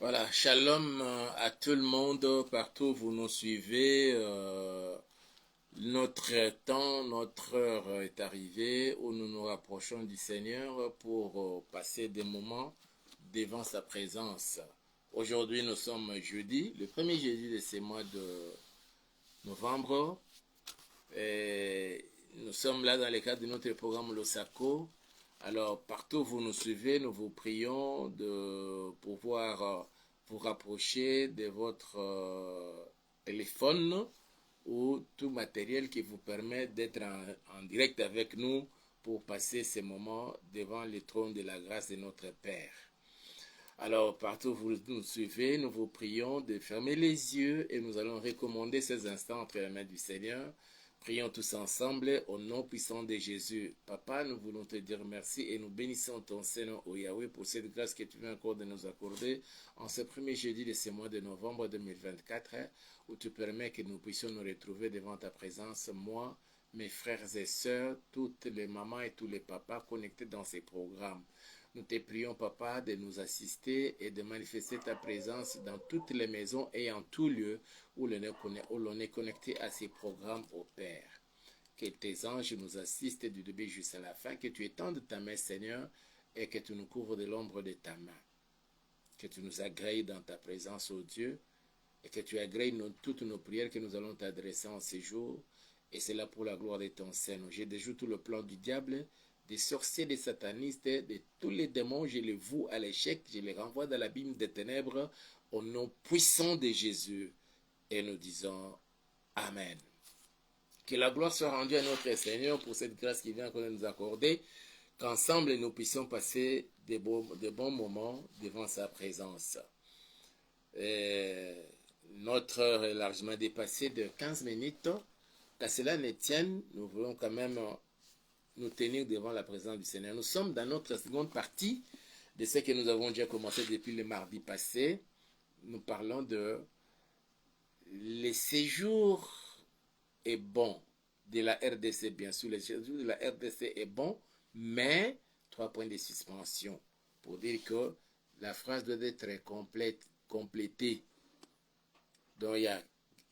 Voilà, shalom à tout le monde, partout où vous nous suivez. Notre temps, notre heure est arrivée où nous nous rapprochons du Seigneur pour passer des moments devant sa présence. Aujourd'hui, nous sommes jeudi, le premier jeudi de ce mois de novembre. Et nous sommes là dans le cadre de notre programme Losako. Alors, partout où vous nous suivez, nous vous prions de pouvoir vous rapprocher de votre téléphone ou tout matériel qui vous permet d'être en direct avec nous pour passer ces moments devant le trône de la grâce de notre Père. Alors, partout où vous nous suivez, nous vous prions de fermer les yeux et nous allons recommander ces instants entre les mains du Seigneur. Prions tous ensemble au nom puissant de Jésus. Papa, nous voulons te dire merci et nous bénissons ton Seigneur, ô Yahweh, pour cette grâce que tu viens encore de nous accorder en ce premier jeudi de ce mois de novembre 2024, où tu permets que nous puissions nous retrouver devant ta présence, moi, mes frères et sœurs, toutes les mamans et tous les papas connectés dans ces programmes. Nous te prions, Papa, de nous assister et de manifester ta présence dans toutes les maisons et en tout lieu où l'on est connecté à ces programmes, au Père. Que tes anges nous assistent du début jusqu'à la fin, que tu étendes ta main, Seigneur, et que tu nous couvres de l'ombre de ta main. Que tu nous agrées dans ta présence, ô Dieu, et que tu agrées toutes nos prières que nous allons t'adresser en ces jours. Et c'est là pour la gloire de ton Seigneur. Je déjoue tout le plan du diable, des sorciers, des satanistes, de tous les démons, je les voue à l'échec, je les renvoie dans l'abîme des ténèbres, au nom puissant de Jésus. Et nous disons Amen. Que la gloire soit rendue à notre Seigneur pour cette grâce qu'il vient de nous accorder, qu'ensemble nous puissions passer de bons moments devant sa présence. Notre heure est largement dépassée de 15 minutes. Qu'à cela ne tienne, nous voulons quand même nous tenir devant la présence du Seigneur. Nous sommes dans notre seconde partie de ce que nous avons déjà commencé depuis le mardi passé. Nous parlons de le séjour est bon de la RDC, bien sûr. Le séjour de la RDC est bon, mais 3 points de suspension pour dire que la phrase doit être complétée. Donc il y a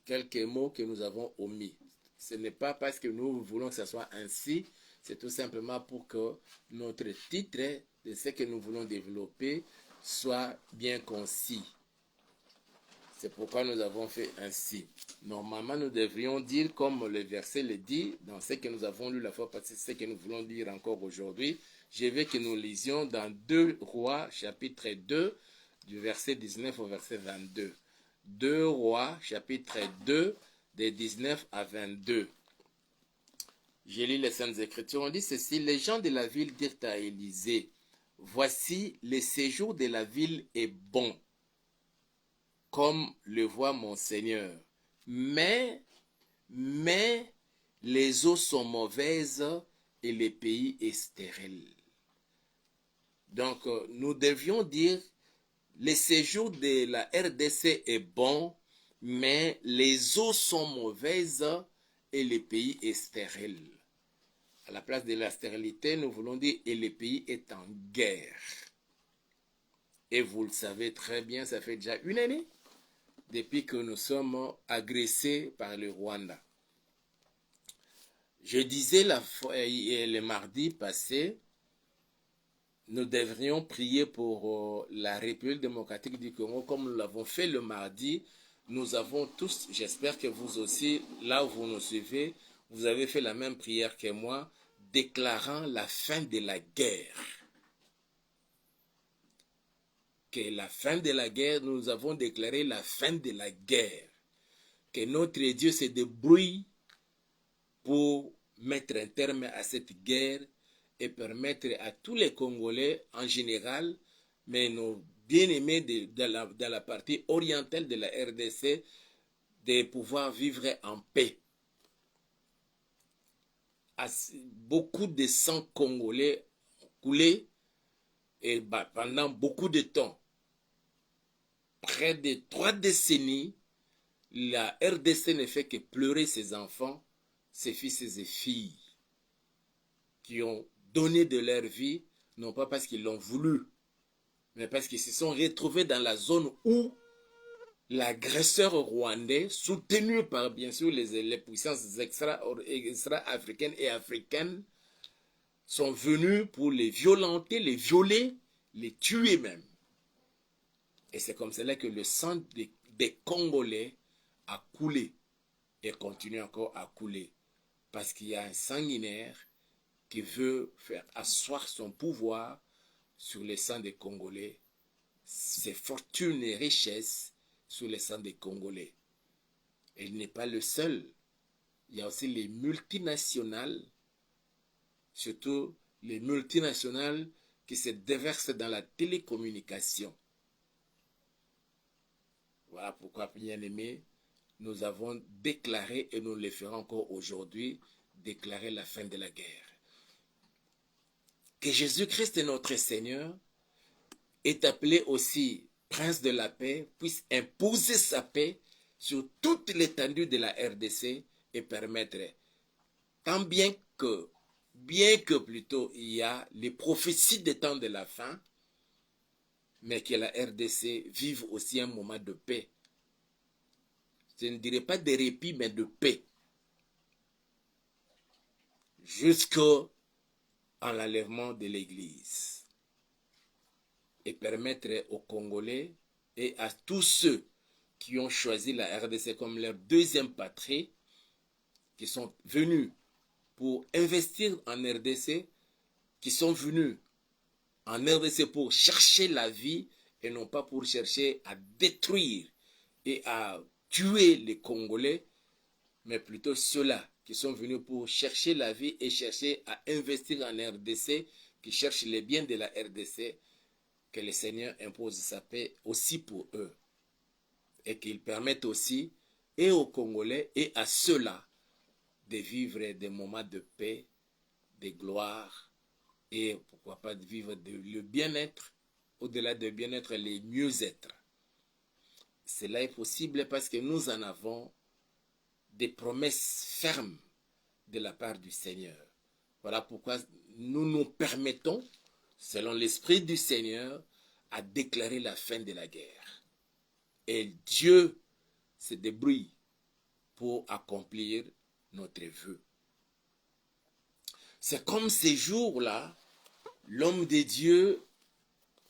quelques mots que nous avons omis. Ce n'est pas parce que nous voulons que ce soit ainsi, c'est tout simplement pour que notre titre de ce que nous voulons développer soit bien concis. C'est pourquoi nous avons fait ainsi. Normalement, nous devrions dire, comme le verset le dit, dans ce que nous avons lu la fois passée, ce que nous voulons lire encore aujourd'hui. Je veux que nous lisions dans 2 Rois, chapitre 2, du verset 19 au verset 22. 2 Rois, chapitre 2, de 19 à 22. Je lis les Saintes Écritures. On dit ceci: les gens de la ville dirent à Élisée: voici, le séjour de la ville est bon, comme le voit mon Seigneur. Mais les eaux sont mauvaises et le pays est stérile. Donc, nous devions dire, le séjour de la RDC est bon, mais les eaux sont mauvaises et le pays est stérile. À la place de la stérilité, nous voulons dire, et le pays est en guerre. Et vous le savez très bien, ça fait déjà une année depuis que nous sommes agressés par le Rwanda. Je disais le mardi passé, nous devrions prier pour la République démocratique du Congo comme nous l'avons fait le mardi. Nous avons tous, j'espère que vous aussi, là où vous nous suivez, vous avez fait la même prière que moi, déclarant la fin de la guerre. Que la fin de la guerre, nous avons déclaré la fin de la guerre. Que notre Dieu se débrouille pour mettre un terme à cette guerre et permettre à tous les Congolais en général, mais nos bien-aimés de la partie orientale de la RDC, de pouvoir vivre en paix. Beaucoup de sang congolais coulé et pendant beaucoup de temps. Près de 3 décennies, la RDC ne fait que pleurer ses enfants, ses fils et ses filles, qui ont donné de leur vie, non pas parce qu'ils l'ont voulu, mais parce qu'ils se sont retrouvés dans la zone où l'agresseur rwandais, soutenu par bien sûr les puissances extra-africaines et africaines, sont venus pour les violenter, les violer, les tuer même. Et c'est comme cela que le sang des Congolais a coulé et continue encore à couler. Parce qu'il y a un sanguinaire qui veut faire asseoir son pouvoir sur le sang des Congolais, ses fortunes et richesses sur le sang des Congolais. Et il n'est pas le seul. Il y a aussi les multinationales, surtout les multinationales qui se déversent dans la télécommunication. Voilà pourquoi, bien-aimés, nous avons déclaré, et nous le ferons encore aujourd'hui, déclarer la fin de la guerre. Que Jésus-Christ, notre Seigneur, est appelé aussi Prince de la paix, puisse imposer sa paix sur toute l'étendue de la RDC et permettre, tant bien que plutôt il y a les prophéties des temps de la fin, mais que la RDC vive aussi un moment de paix. Je ne dirais pas de répit, mais de paix. Jusqu'à l'enlèvement de l'Église. Et permettre aux Congolais et à tous ceux qui ont choisi la RDC comme leur deuxième patrie, qui sont venus pour investir en RDC, qui sont venus en RDC pour chercher la vie et non pas pour chercher à détruire et à tuer les Congolais, mais plutôt ceux-là qui sont venus pour chercher la vie et chercher à investir en RDC, qui cherchent les biens de la RDC, que le Seigneur impose sa paix aussi pour eux. Et qu'il permette aussi, et aux Congolais, et à ceux-là, de vivre des moments de paix, de gloire, et pourquoi pas de vivre le bien-être, au-delà de bien-être, le mieux-être. Cela est possible parce que nous en avons des promesses fermes de la part du Seigneur. Voilà pourquoi nous nous permettons, selon l'Esprit du Seigneur, à déclarer la fin de la guerre. Et Dieu se débrouille pour accomplir notre vœu. C'est comme ces jours-là, l'homme de Dieu,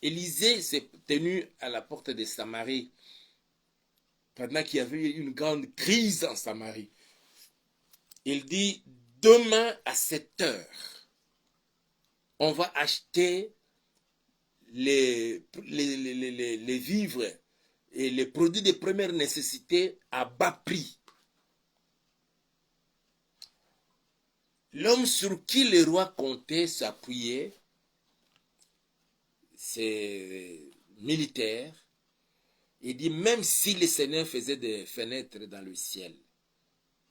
Élisée, s'est tenu à la porte de Samarie, pendant qu'il y avait une grande crise en Samarie. Il dit, demain à 7 heures, on va acheter les vivres et les produits de première nécessité à bas prix. L'homme sur qui le roi comptait s'appuyer, c'est militaire. Il dit, même si le Seigneur faisait des fenêtres dans le ciel,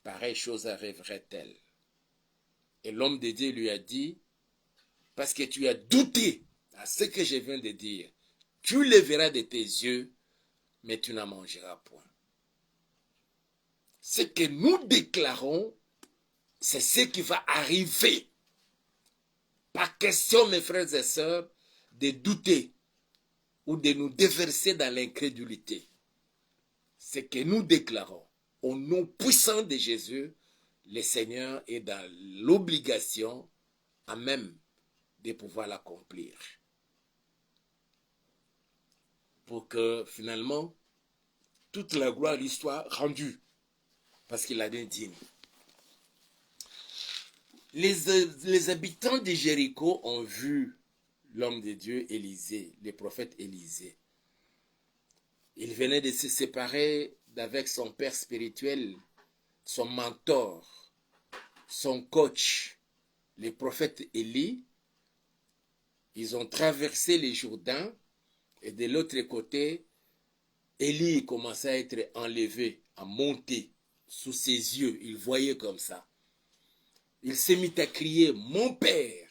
pareille chose arriverait-elle. Et l'homme de Dieu lui a dit, parce que tu as douté à ce que je viens de dire, tu le verras de tes yeux, mais tu n'en mangeras point. Ce que nous déclarons, c'est ce qui va arriver. Pas question, mes frères et sœurs, de douter ou de nous déverser dans l'incrédulité. Ce que nous déclarons, au nom puissant de Jésus, le Seigneur est dans l'obligation à même de pouvoir l'accomplir. Pour que finalement, toute la gloire lui soit rendue, parce qu'il a bien dit. Les habitants de Jéricho ont vu l'homme de Dieu Élisée, le prophète Élisée. Il venait de se séparer d'avec son père spirituel, son mentor, son coach, le prophète Élie. Ils ont traversé les Jourdains et de l'autre côté, Élie commençait à être enlevé, à monter sous ses yeux. Il voyait comme ça. Il s'est mis à crier, mon père,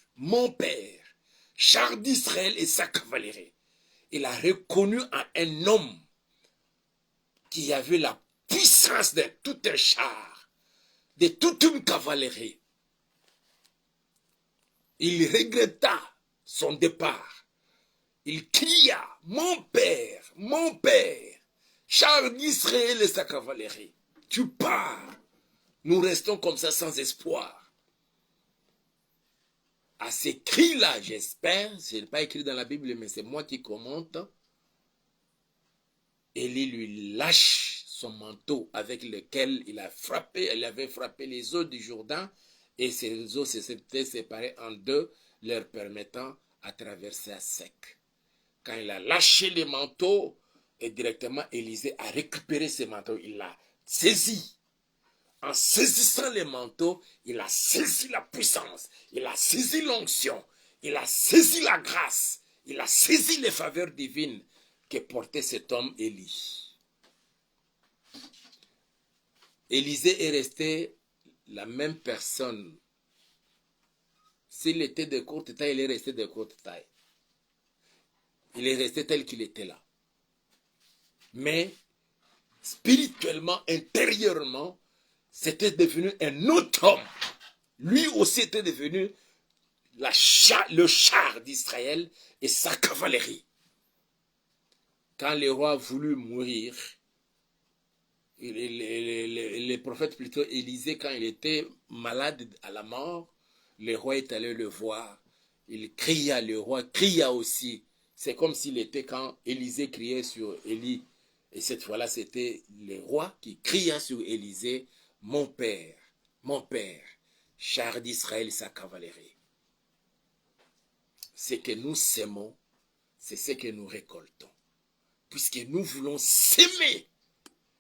char d'Israël et sa cavalerie. Il a reconnu en un homme qui avait la puissance de tout un char, de toute une cavalerie. Il regretta son départ. Il cria, mon père, char d'Israël et sa cavalerie, tu pars. Nous restons comme ça sans espoir. À ces cris-là, j'espère, ce n'est pas écrit dans la Bible, mais c'est moi qui commente, Élie lui lâche son manteau avec lequel il avait frappé les eaux du Jourdain, et ces eaux s'étaient séparées en deux, leur permettant à traverser à sec. Quand il a lâché les manteaux, et directement Élisée a récupéré ses manteaux, il l'a saisi. En saisissant les manteaux, il a saisi la puissance, il a saisi l'onction, il a saisi la grâce, il a saisi les faveurs divines que portait cet homme Élie. Élisée est resté la même personne. S'il était de courte taille, il est resté de courte taille. Il est resté tel qu'il était là. Mais spirituellement, intérieurement, c'était devenu un autre homme. Lui aussi était devenu le char d'Israël et sa cavalerie. Quand le roi a voulu mourir, les prophètes plutôt Élisée, quand il était malade à la mort, le roi est allé le voir. Il cria, le roi cria aussi. C'est comme s'il était quand Élisée criait sur Élie. Et cette fois-là, c'était le roi qui cria sur Élisée, mon père, char d'Israël, sa cavalerie. Ce que nous sémons, c'est ce que nous récoltons. Puisque nous voulons s'aimer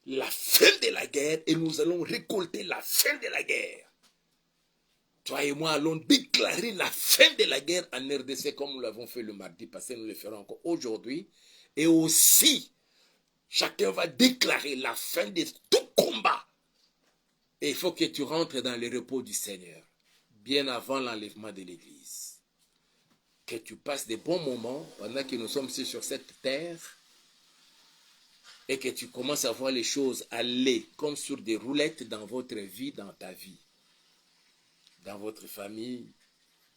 la fin de la guerre et nous allons récolter la fin de la guerre. Toi et moi allons déclarer la fin de la guerre en RDC comme nous l'avons fait le mardi passé, nous le ferons encore aujourd'hui. Et aussi, chacun va déclarer la fin de tout combat. Et il faut que tu rentres dans le repos du Seigneur, bien avant l'enlèvement de l'Église. Que tu passes des bons moments pendant que nous sommes ici sur cette terre et que tu commences à voir les choses aller comme sur des roulettes dans votre vie, dans ta vie, dans votre famille,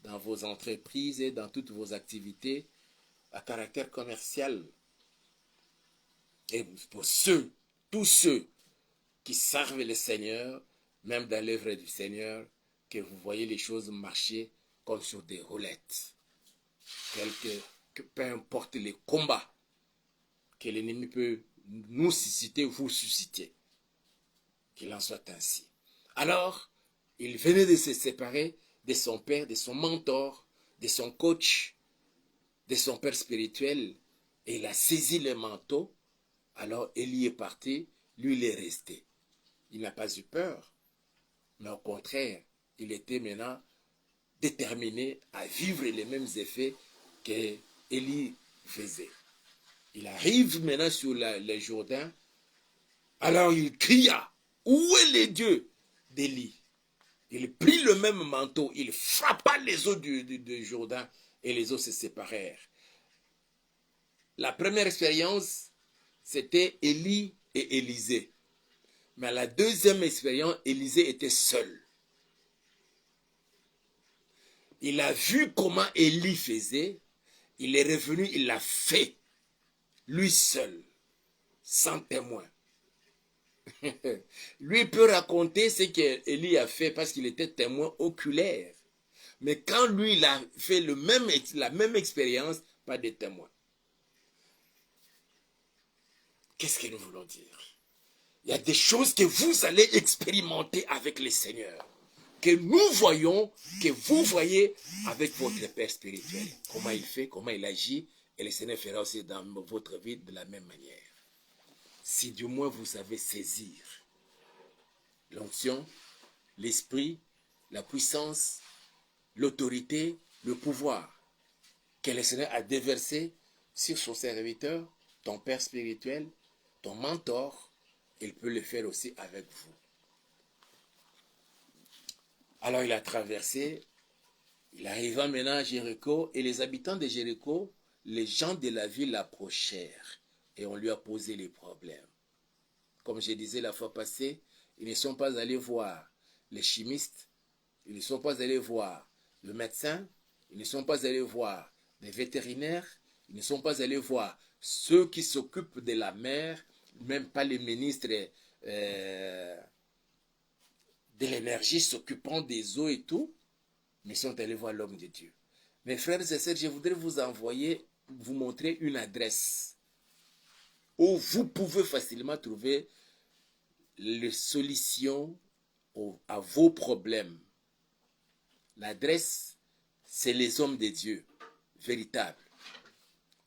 dans vos entreprises et dans toutes vos activités à caractère commercial. Et pour tous ceux qui servent le Seigneur, même dans l'œuvre du Seigneur, que vous voyez les choses marcher comme sur des roulettes. Peu importe les combats que l'ennemi peut nous susciter, vous susciter. Qu'il en soit ainsi. Alors, il venait de se séparer de son père, de son mentor, de son coach, de son père spirituel, et il a saisi le manteau. Alors, Élie est parti, lui il est resté. Il n'a pas eu peur, mais au contraire, il était maintenant déterminé à vivre les mêmes effets que Élie faisait. Il arrive maintenant sur le Jourdain, alors il cria, où est le Dieu d'Élie? Il prit le même manteau, il frappa les eaux du Jourdain et les eaux se séparèrent. La première expérience, c'était Élie et Élisée. Mais à la deuxième expérience, Élisée était seul. Il a vu comment Élie faisait, il est revenu, il l'a fait, lui seul, sans témoin. Lui peut raconter ce qu'Élie a fait parce qu'il était témoin oculaire. Mais quand lui, il a fait la même expérience, pas de témoin. Qu'est-ce que nous voulons dire? Il y a des choses que vous allez expérimenter avec le Seigneur. Que nous voyons, que vous voyez avec votre Père spirituel. Comment il fait, comment il agit. Et le Seigneur fera aussi dans votre vie de la même manière. Si du moins vous savez saisir l'onction, l'esprit, la puissance, l'autorité, le pouvoir que le Seigneur a déversé sur son serviteur, ton Père spirituel, ton mentor, il peut le faire aussi avec vous. Alors il a traversé, il arriva maintenant à Jéricho, et les habitants de Jéricho, les gens de la ville l'approchèrent, et on lui a posé les problèmes. Comme je disais la fois passée, ils ne sont pas allés voir les chimistes, ils ne sont pas allés voir le médecin, ils ne sont pas allés voir les vétérinaires, Ils ne sont pas allés voir ceux qui s'occupent de la mer, même pas les ministres de l'énergie s'occupant des eaux et tout, mais ils sont allés voir l'homme de Dieu. Mes frères et sœurs, je voudrais vous montrer une adresse où vous pouvez facilement trouver les solutions à vos problèmes. L'adresse, c'est les hommes de Dieu véritables.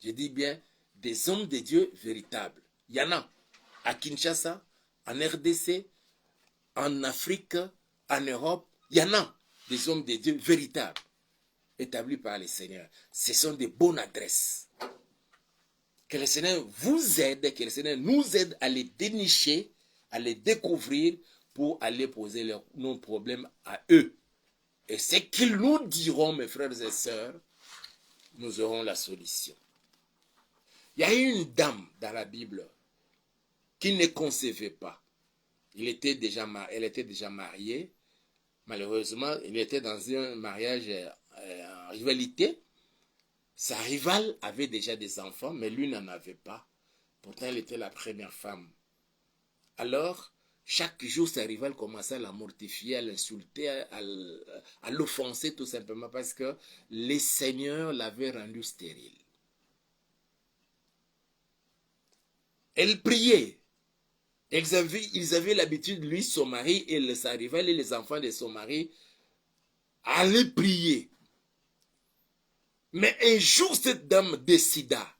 Je dis bien des hommes de Dieu véritables. Il y en a à Kinshasa, en RDC, en Afrique, en Europe. Il y en a des hommes de Dieu véritables, établis par le Seigneur. Ce sont des bonnes adresses. Que le Seigneur vous aide, que le Seigneur nous aide à les dénicher, à les découvrir pour aller poser nos problèmes à eux. Et ce qu'ils nous diront, mes frères et sœurs, nous aurons la solution. Il y a une dame dans la Bible qui ne concevait pas. Elle était déjà mariée. Malheureusement, il était dans un mariage en rivalité. Sa rivale avait déjà des enfants, mais lui n'en avait pas. Pourtant, elle était la première femme. Alors, chaque jour, sa rivale commençait à la mortifier, à l'insulter, à l'offenser tout simplement parce que les seigneurs l'avaient rendue stérile. Elle priait. Ils avaient l'habitude, lui, son mari et sa rivale et les enfants de son mari, à aller prier. Mais un jour, cette dame décida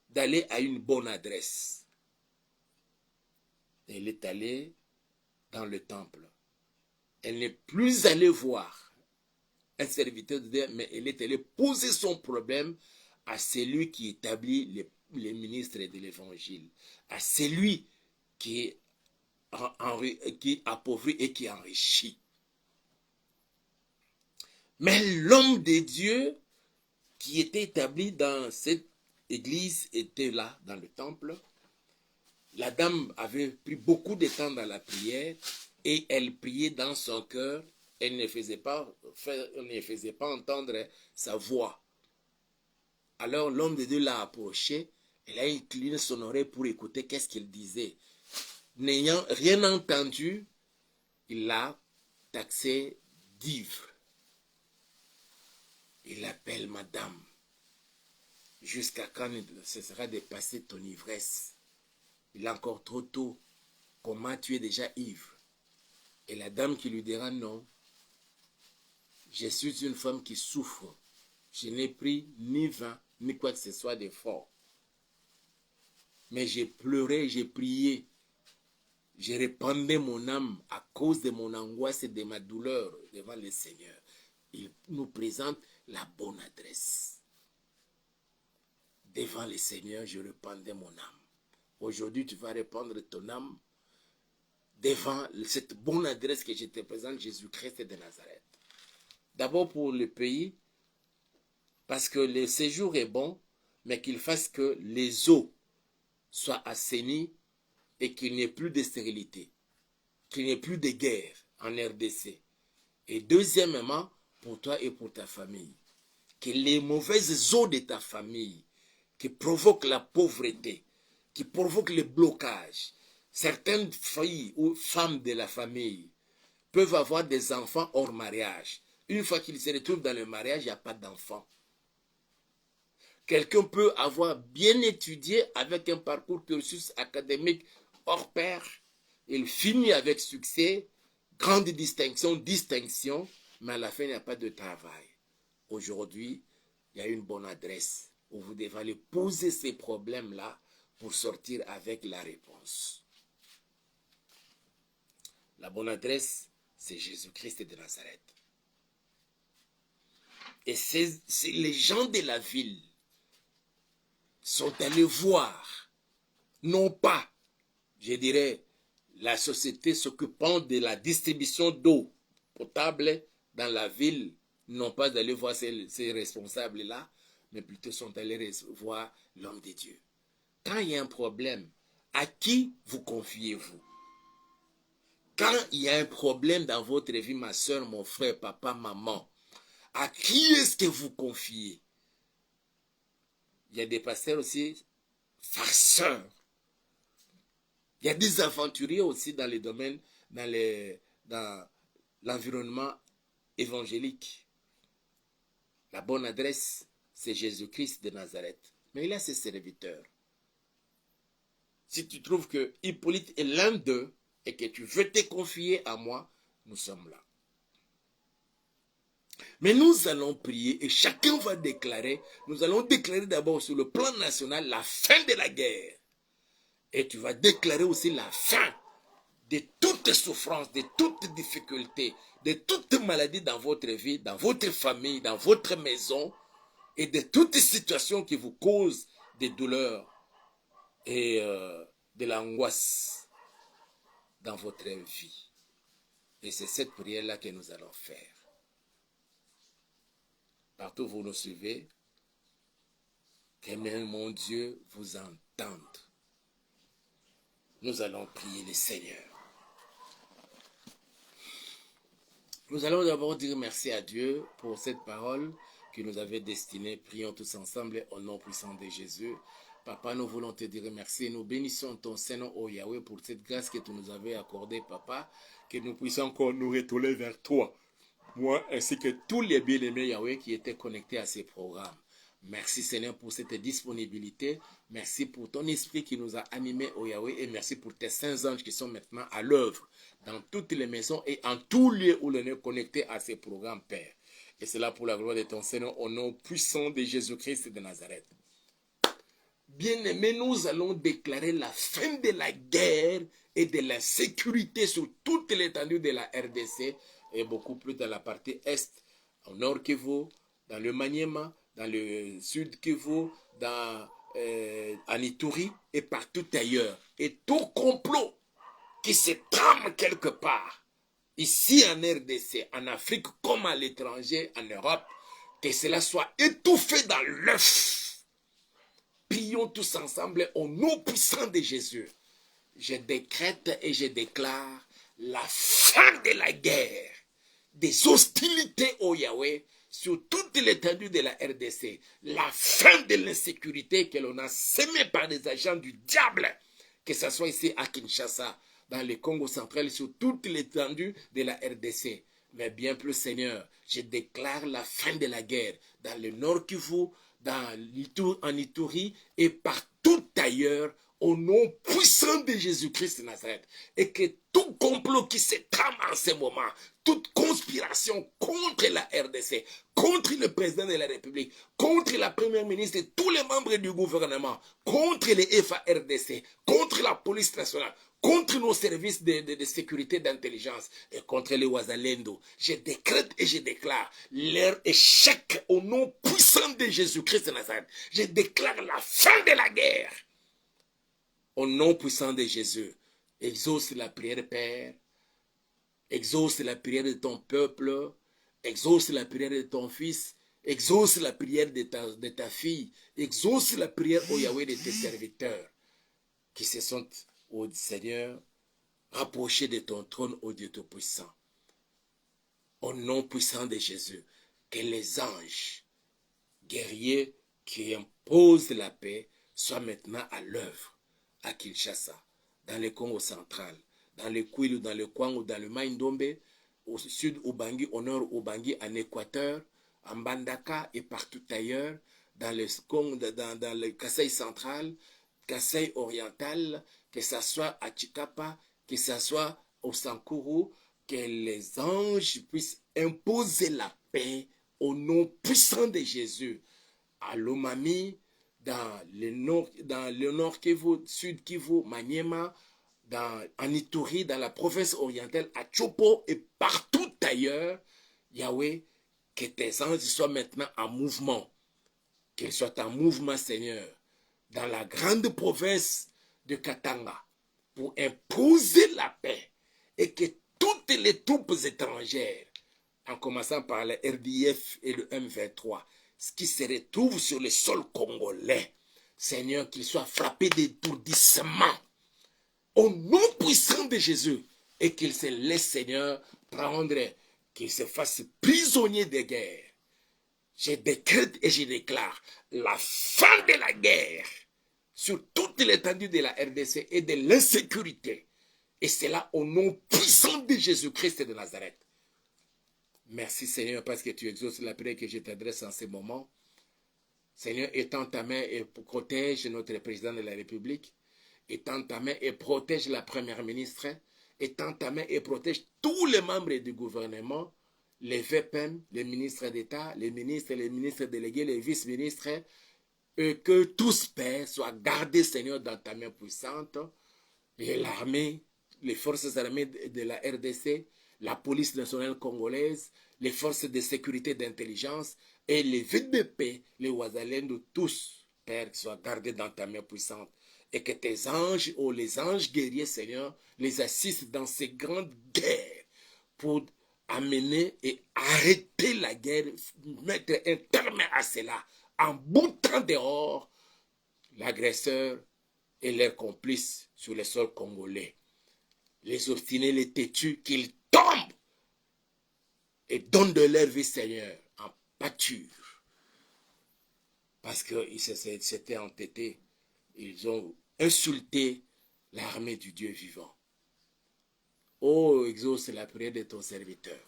d'aller à une bonne adresse. Elle est allée dans le temple. Elle n'est plus allée voir un serviteur de Dieu, mais elle est allée poser son problème à celui qui établit les ministres de l'évangile, à celui qui appauvrit et qui enrichit. Mais l'homme de Dieu qui était établi dans cette église était là, dans le temple. La dame avait pris beaucoup de temps dans la prière et elle priait dans son cœur. Elle ne faisait pas entendre sa voix. Alors l'homme de Dieu l'a approché. Elle a incliné son oreille pour écouter qu'est-ce qu'il disait. N'ayant rien entendu, il l'a taxé d'ivre. Il l'appelle madame. Jusqu'à quand ce sera de passer ton ivresse? Il est encore trop tôt. Comment tu es déjà ivre? Et la dame qui lui dira non. Je suis une femme qui souffre. Je n'ai pris ni vin, ni quoi que ce soit de fort. Mais j'ai pleuré, j'ai prié. J'ai répandu mon âme à cause de mon angoisse et de ma douleur devant le Seigneur. Il nous présente la bonne adresse. Devant le Seigneur, je répandais mon âme. Aujourd'hui, tu vas répandre ton âme devant cette bonne adresse que je te présente, Jésus-Christ de Nazareth. D'abord pour le pays, parce que le séjour est bon, mais qu'il fasse que les eaux soient assainies et qu'il n'y ait plus de stérilité, qu'il n'y ait plus de guerre en RDC. Et deuxièmement, pour toi et pour ta famille, que les mauvaises eaux de ta famille qui provoquent la pauvreté, qui provoquent le blocage, certaines filles ou femmes de la famille peuvent avoir des enfants hors mariage. Une fois qu'ils se retrouvent dans le mariage, il n'y a pas d'enfants. Quelqu'un peut avoir bien étudié avec un parcours cursus académique hors pair. Il finit avec succès, grande distinction, mais à la fin, il n'y a pas de travail. Aujourd'hui, il y a une bonne adresse où vous devez aller poser ces problèmes-là pour sortir avec la réponse. La bonne adresse, c'est Jésus-Christ de Nazareth. Et c'est les gens de la ville sont allés voir, non pas, je dirais, la société s'occupant de la distribution d'eau potable dans la ville, non pas d'aller voir ces responsables-là, mais plutôt sont allés voir l'homme de Dieu. Quand il y a un problème, à qui vous confiez-vous? Quand il y a un problème dans votre vie, ma soeur, mon frère, papa, maman, à qui est-ce que vous confiez? Il y a des pasteurs aussi farceurs. Il y a des aventuriers aussi dans les domaines, dans l'environnement évangélique. La bonne adresse, c'est Jésus-Christ de Nazareth. Mais il a ses serviteurs. Si tu trouves que Hippolyte est l'un d'eux et que tu veux te confier à moi, nous sommes là. Mais nous allons prier et chacun va déclarer, nous allons déclarer d'abord sur le plan national la fin de la guerre. Et tu vas déclarer aussi la fin de toutes souffrances, de toutes difficultés, de toutes maladies dans votre vie, dans votre famille, dans votre maison, et de toutes situations qui vous causent des douleurs et de l'angoisse dans votre vie. Et c'est cette prière-là que nous allons faire. Partout où vous nous suivez, que mon Dieu vous entende. Nous allons prier le Seigneur. Nous allons d'abord dire merci à Dieu pour cette parole que nous avait destinée. Prions tous ensemble au nom puissant de Jésus. Papa, nous voulons te dire merci. Nous bénissons ton Saint-Nom, ô Yahweh, pour cette grâce que tu nous avais accordée, Papa, que nous puissions encore nous retourner vers toi. Moi, ainsi que tous les bien-aimés Yahweh qui étaient connectés à ces programmes. Merci Seigneur pour cette disponibilité. Merci pour ton esprit qui nous a animés, ô Yahweh, et merci pour tes saints anges qui sont maintenant à l'œuvre dans toutes les maisons et en tous lieux où l'on est connecté à ces programmes, Père. Et c'est là pour la gloire de ton Seigneur, au nom puissant de Jésus-Christ de Nazareth. Bien-aimés, nous allons déclarer la fin de la guerre et de la sécurité sur toute l'étendue de la RDC et beaucoup plus dans la partie est, au nord Kivu, dans le Maniema, dans le sud Kivu, en Ituri et partout ailleurs. Et tout complot qui se trame quelque part, ici en RDC, en Afrique comme à l'étranger, en Europe, que cela soit étouffé dans l'œuf. Prions tous ensemble au nom puissant de Jésus. Je décrète et je déclare la fin de la guerre, des hostilités au Yahweh sur toute l'étendue de la RDC, la fin de l'insécurité que l'on a sémée par des agents du diable, que ce soit ici à Kinshasa, dans le Congo central, sur toute l'étendue de la RDC. Mais bien plus, Seigneur, je déclare la fin de la guerre dans le Nord Kivu, en Ituri et partout ailleurs, au nom puissant de Jésus-Christ de Nazareth. Et que tout complot qui se trame en ce moment, toute conspiration contre la RDC, contre le président de la République, contre la première ministre et tous les membres du gouvernement, contre les FARDC, contre la police nationale, contre nos services de sécurité d'intelligence et contre les Wazalendo. Je décrète et je déclare leur échec au nom puissant de Jésus-Christ de Nazareth. Je déclare la fin de la guerre. Au nom puissant de Jésus, exauce la prière, Père. Exauce la prière de ton peuple. Exauce la prière de ton fils. Exauce la prière de ta fille. Exauce la prière au Yahweh de tes serviteurs qui se sont, ô Seigneur, rapprochés de ton trône, ô Dieu Tout-Puissant. Au nom puissant de Jésus, que les anges guerriers qui imposent la paix soient maintenant à l'œuvre à Kinshasa, dans le Congo central, dans le Kwilu, dans le Kwango, dans le Maïndombe, au sud Ubangi, au nord Ubangi, en Équateur, en Bandaka et partout ailleurs, dans le Congo, dans le Kasaï central, Kasaï oriental, que ce soit à Chikapa, que ce soit au Sankuru, que les anges puissent imposer la paix au nom puissant de Jésus à Lomami, dans le nord Kivu, sud Kivu, Maniema, en Ituri, dans la province orientale, à Chopo et partout ailleurs, Yahweh, que tes anges soient maintenant en mouvement, qu'ils soient en mouvement, Seigneur, dans la grande province de Katanga, pour imposer la paix, et que toutes les troupes étrangères, en commençant par le RDF et le M23, ce qui se retrouve sur le sol congolais, Seigneur, qu'ils soient frappés d'étourdissement au nom puissant de Jésus et qu'ils se laissent, Seigneur, prendre, qu'ils se fassent prisonniers de guerre. je décrète et je déclare la fin de la guerre sur toute l'étendue de la RDC et de l'insécurité. Et c'est là au nom puissant de Jésus-Christ de Nazareth. Merci Seigneur parce que tu exauces la prière que je t'adresse en ce moment. Seigneur, étends ta main et protège notre président de la République. Étends ta main et protège la première ministre. Étends ta main et protège tous les membres du gouvernement, les VPM, les ministres d'État, les ministres délégués, les vice-ministres, et que tous, Père, soient gardés, Seigneur, dans ta main puissante. Et l'armée, les forces armées de la RDC, la police nationale congolaise, les forces de sécurité d'intelligence et les VDP, les Ouazalènes de tous, Père, soient gardés dans ta main puissante. Et que tes anges, ou les anges guerriers, Seigneur, les assistent dans ces grandes guerres pour amener et arrêter la guerre, mettre un terme à cela, en boutant dehors l'agresseur et leurs complices sur le sol congolais. Les obstinés, les têtus, qu'ils tombent et donnent de leur vie, Seigneur, en pâture. Parce qu'ils s'étaient entêtés, ils ont insulté l'armée du Dieu vivant. Oh, exauce la prière de ton serviteur.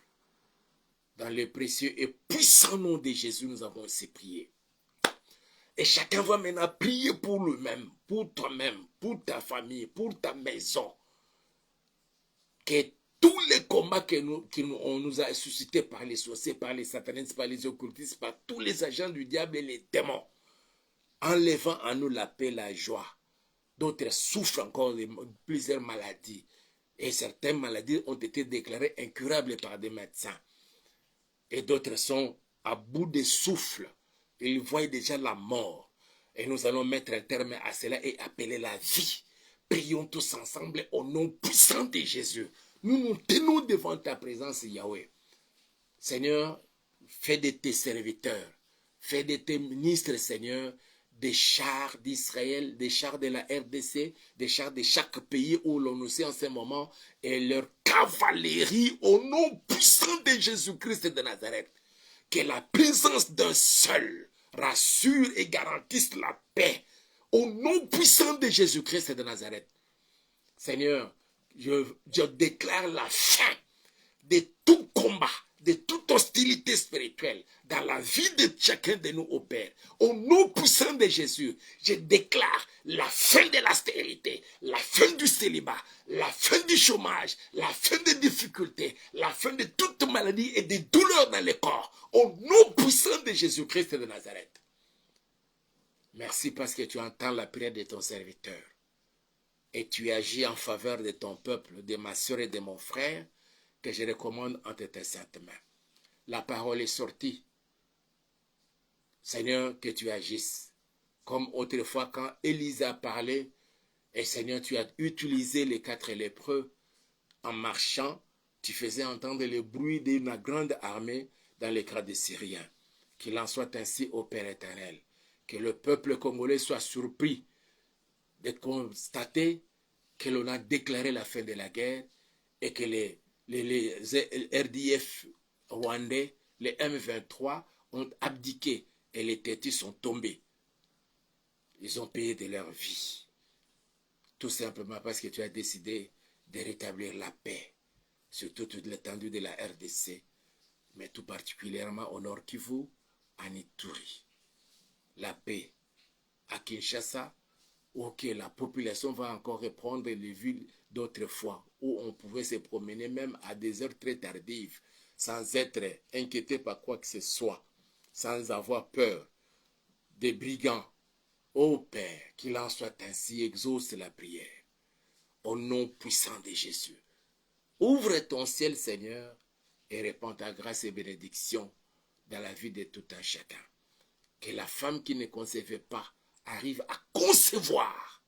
Dans le précieux et puissant nom de Jésus, nous avons ainsi prié. Et chacun va maintenant prier pour lui-même, pour toi-même, pour ta famille, pour ta maison. Que tous les combats qu'on nous a suscités par les sorciers, par les satanistes, par les occultistes, par tous les agents du diable et les démons, enlevant en nous la paix, la joie. D'autres souffrent encore de plusieurs maladies. Et certaines maladies ont été déclarées incurables par des médecins. Et d'autres sont à bout de souffle. Ils voient déjà la mort. Et nous allons mettre un terme à cela et appeler la vie. Prions tous ensemble au nom puissant de Jésus. Nous nous tenons devant ta présence, Yahweh. Seigneur, fais de tes serviteurs, fais de tes ministres, Seigneur, des chars d'Israël, des chars de la RDC, des chars de chaque pays où l'on nous sait en ce moment, et leur cavalerie au nom puissant de Jésus-Christ de Nazareth. Que la présence d'un seul rassure et garantisse la paix au nom puissant de Jésus-Christ de Nazareth. Seigneur, je déclare la fin de tout combat, de toute hostilité spirituelle dans la vie de chacun de nous, au Père. Au nom puissant de Jésus, je déclare la fin de la stérilité, la fin du célibat, la fin du chômage, la fin des difficultés, la fin de toute maladie et des douleurs dans le corps. Au nom puissant de Jésus-Christ de Nazareth. Merci parce que tu entends la prière de ton serviteur. Et tu agis en faveur de ton peuple, de ma soeur et de mon frère, que je recommande entre tes saintes mains. La parole est sortie. Seigneur, que tu agisses. Comme autrefois quand Élise a parlé, et Seigneur, tu as utilisé les 4 lépreux. En marchant, tu faisais entendre le bruit d'une grande armée dans les camps des Syriens. Qu'il en soit ainsi, ô Père éternel. Que le peuple congolais soit surpris de constater que l'on a déclaré la fin de la guerre et que les RDF rwandais, les M23 ont abdiqué et les têtus sont tombés. Ils ont payé de leur vie. Tout simplement parce que tu as décidé de rétablir la paix sur toute l'étendue de la RDC, mais tout particulièrement au Nord Kivu, en Ituri. La paix à Kinshasa, où que la population va encore reprendre les villes d'autrefois, où on pouvait se promener même à des heures très tardives, sans être inquiété par quoi que ce soit, sans avoir peur des brigands. Ô Père, qu'il en soit ainsi, exauce la prière, au nom puissant de Jésus. Ouvre ton ciel, Seigneur, et répands ta grâce et bénédiction dans la vie de tout un chacun. Que la femme qui ne concevait pas arrive à concevoir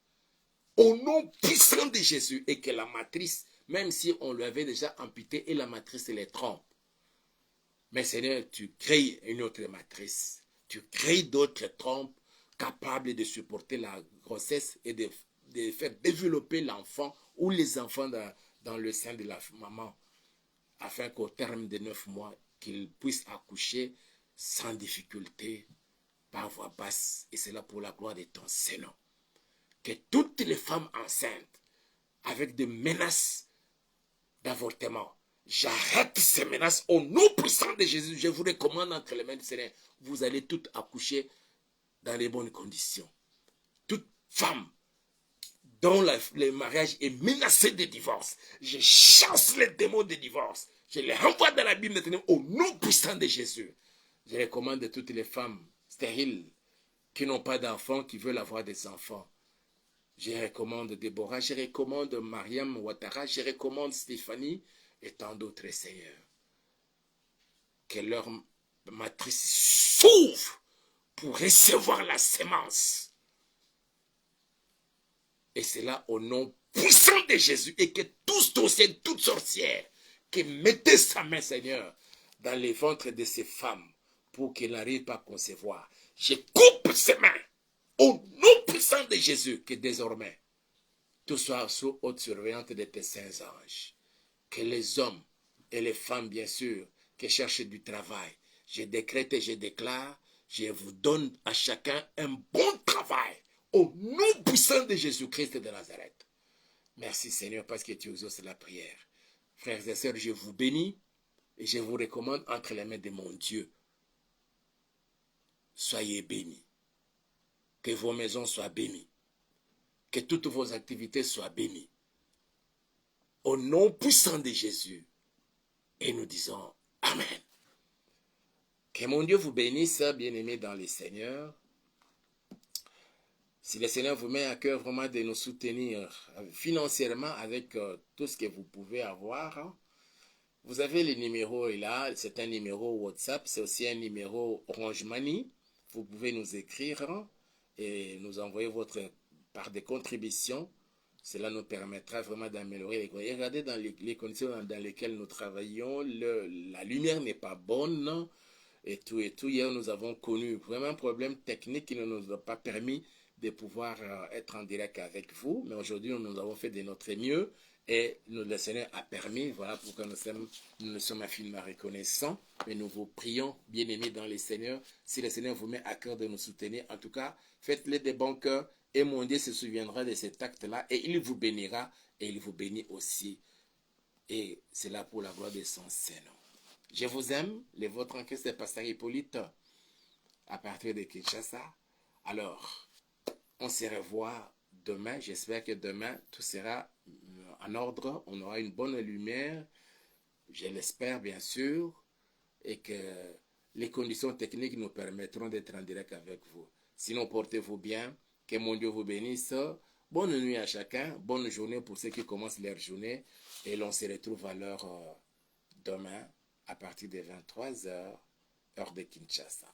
au nom puissant de Jésus, et que la matrice, même si on lui avait déjà amputé et la matrice les trompe, mais Seigneur, tu crées une autre matrice, tu crées d'autres trompes capables de supporter la grossesse et de faire développer l'enfant ou les enfants dans le sein de la maman, afin qu'au terme de 9 mois, qu'ils puissent accoucher sans difficulté, par voix basse, et c'est là pour la gloire de ton Seigneur. Que toutes les femmes enceintes, avec des menaces d'avortement, j'arrête ces menaces au nom puissant de Jésus. Je vous recommande entre les mains du Seigneur. Vous allez toutes accoucher dans les bonnes conditions. Toute femme dont le mariage est menacé de divorce, je chasse les démons de divorce. Je les renvoie dans la Bible maintenant au nom puissant de Jésus. Je recommande à toutes les femmes stériles qui n'ont pas d'enfants, qui veulent avoir des enfants. Je recommande Déborah, je recommande Mariam Ouattara, je recommande Stéphanie et tant d'autres, Seigneur. Que leur matrice s'ouvre pour recevoir la sémence. Et c'est là au nom puissant de Jésus. Et que tous sorciers, toutes sorcières, qui mettaient sa main, Seigneur, dans les ventres de ces femmes pour qu'elles n'arrivent pas à concevoir. Je coupe ses mains au nom puissant de Jésus. Que désormais, tout soit sous haute surveillance de tes saints anges. Que les hommes et les femmes, bien sûr, qui cherchent du travail, je décrète et je déclare, je vous donne à chacun un bon travail. Au nom puissant de Jésus-Christ de Nazareth. Merci Seigneur parce que tu exauces la prière. Frères et sœurs, je vous bénis et je vous recommande entre les mains de mon Dieu. Soyez bénis. Que vos maisons soient bénies. Que toutes vos activités soient bénies. Au nom puissant de Jésus. Et nous disons Amen. Que mon Dieu vous bénisse, bien-aimés dans le Seigneur. Si le Seigneur vous met à cœur vraiment de nous soutenir financièrement avec tout ce que vous pouvez avoir, vous avez le numéro là, c'est un numéro WhatsApp, c'est aussi un numéro Orange Money. Vous pouvez nous écrire et nous envoyer votre part de contribution. Cela nous permettra vraiment d'améliorer les conditions. Regardez dans les conditions dans lesquelles nous travaillons, la lumière n'est pas bonne et tout. Hier, nous avons connu vraiment un problème technique qui ne nous a pas permis de pouvoir être en direct avec vous. Mais aujourd'hui, nous avons fait de notre mieux et le Seigneur a permis, voilà pourquoi nous sommes infiniment reconnaissants. Mais nous vous prions, bien-aimés dans le Seigneur, si le Seigneur vous met à cœur de nous soutenir, en tout cas, faites-le de bon cœur et mon Dieu se souviendra de cet acte-là et il vous bénira et il vous bénit aussi. Et c'est là pour la gloire de son Seigneur. Je vous aime, le vôtre en Christ est Pasteur Hippolyte à partir de Kinshasa. Alors, on se revoit demain. J'espère que demain, tout sera en ordre. On aura une bonne lumière. Je l'espère, bien sûr. Et que les conditions techniques nous permettront d'être en direct avec vous. Sinon, portez-vous bien. Que mon Dieu vous bénisse. Bonne nuit à chacun. Bonne journée pour ceux qui commencent leur journée. Et l'on se retrouve alors demain à partir de 23h, heure de Kinshasa.